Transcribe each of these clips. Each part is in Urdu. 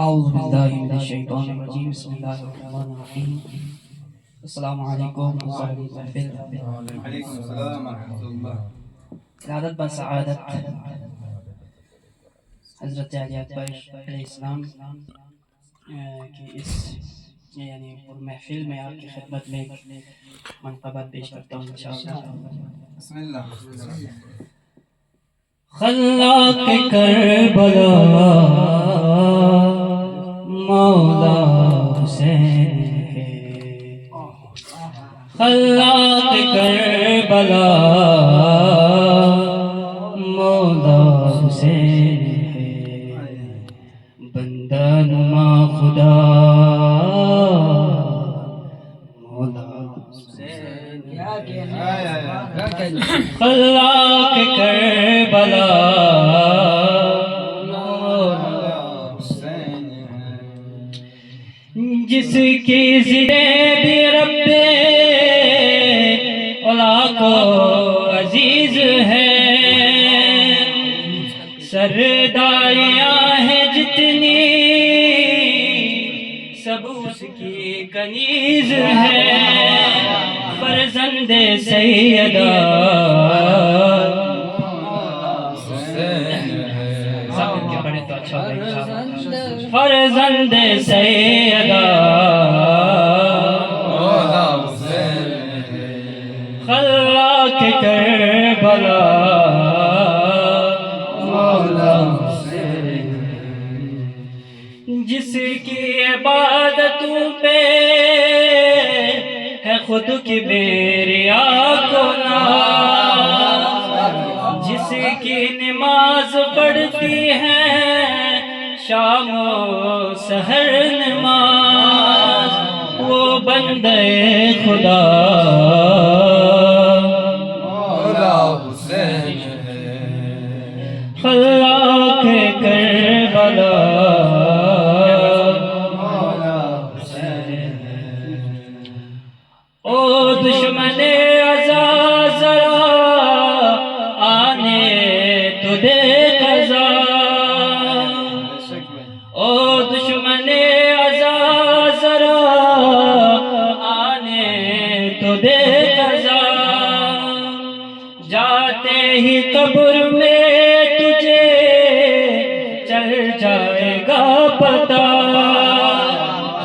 اعوذ باللہ من الشیطان الرجیم بسم اللہ الرحمن الرحیم السلام علیکم محفل وعلیکم السلام ورحمۃ اللہ۔ سعادت بر سعادت حضرت علی اکبر علیہ السلام کی اس یعنی محفل میں آپ کی خدمت میں منقبت پیش کرتا ہوں انشاءاللہ۔ بسم اللہ۔ خلاق کربلا مولا حسین ہے، خلاق کربلا مولا حسین ہے، بندہ نما خدا مولا حسین ہے، خلاق کربلا جس کی زندے بھی رب اولا کو عزیز ہے، سرداریاں ہیں جتنی سب اس کی کنیز ہے، فرزند سیدہ فرزند سیدہ خلاق کربلا مولا حسین، جس کی عبادتوں پہ ہے خود کی بیریا کو ناز، جس کی نماز پڑھتی ہے شام و سحر نماز، وہ بندے خدا مولا حسین ہے، خلاق کربلا مولا حسین ہے۔ او دشمن عزا ذرا آنے تو دے قضا، او دشمن عزا ذرا آنے تو دے قضا، جاتے ہی قبر میں تجھے چل جائے گا پتہ،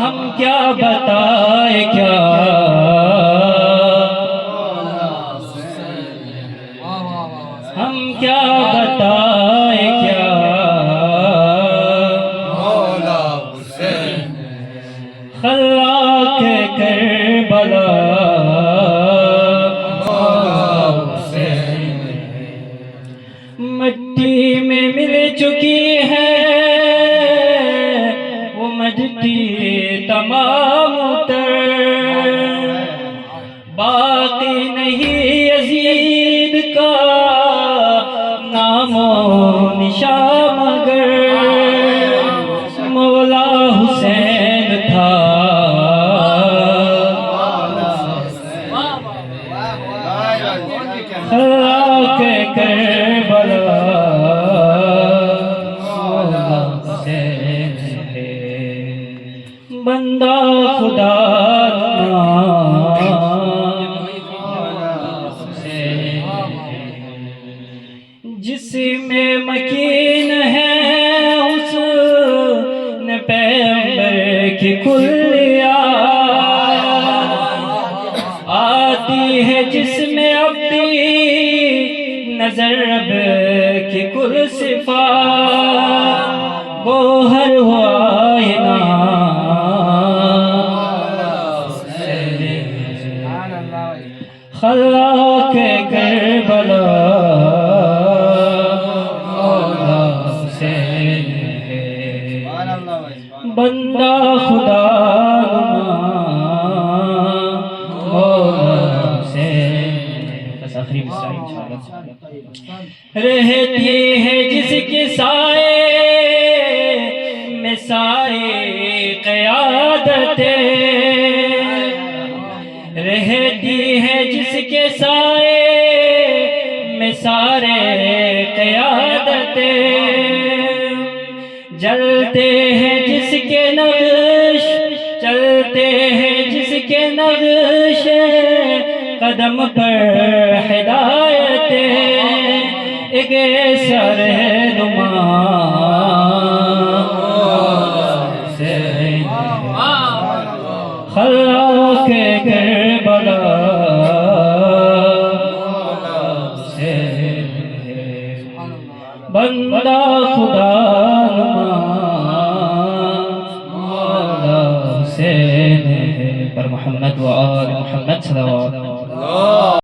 ہم کیا بتائے کیا ہم کیا بتائے کیا خلاق کربلا مولا حسین، مٹی میں مل چکی ہے وہ مٹی تمام تر، باقی نہیں یزید کا نام و نشان مگر مولا حسین تھا، خلاق کربلا مولا حسین ہے، بندہ خدا جس میں مکین ہے حسن پیغمبر کی کلیات، آتی ہے جس میں اب بھی نظر رب کی کل صفات، گوہر ہوا آئینہ خلاق کربلا مولا حسین ہے، بندہ خدا مولا حسین۔ بس آخری مصرع انشاءاللہ۔ رہتی ہے جس کے سائے میں ساری قیادتیں، رہتی ہے جس کے سائے میں سارے قیادتیں، جلتے ہیں جس کے نقش چلتے ہیں جس کے نقش قدم پر ہدایتیں ایک سر نما خلاق کربلا سے بندہ خدا نما مولا حسین پر محمد و آل محمد صلوات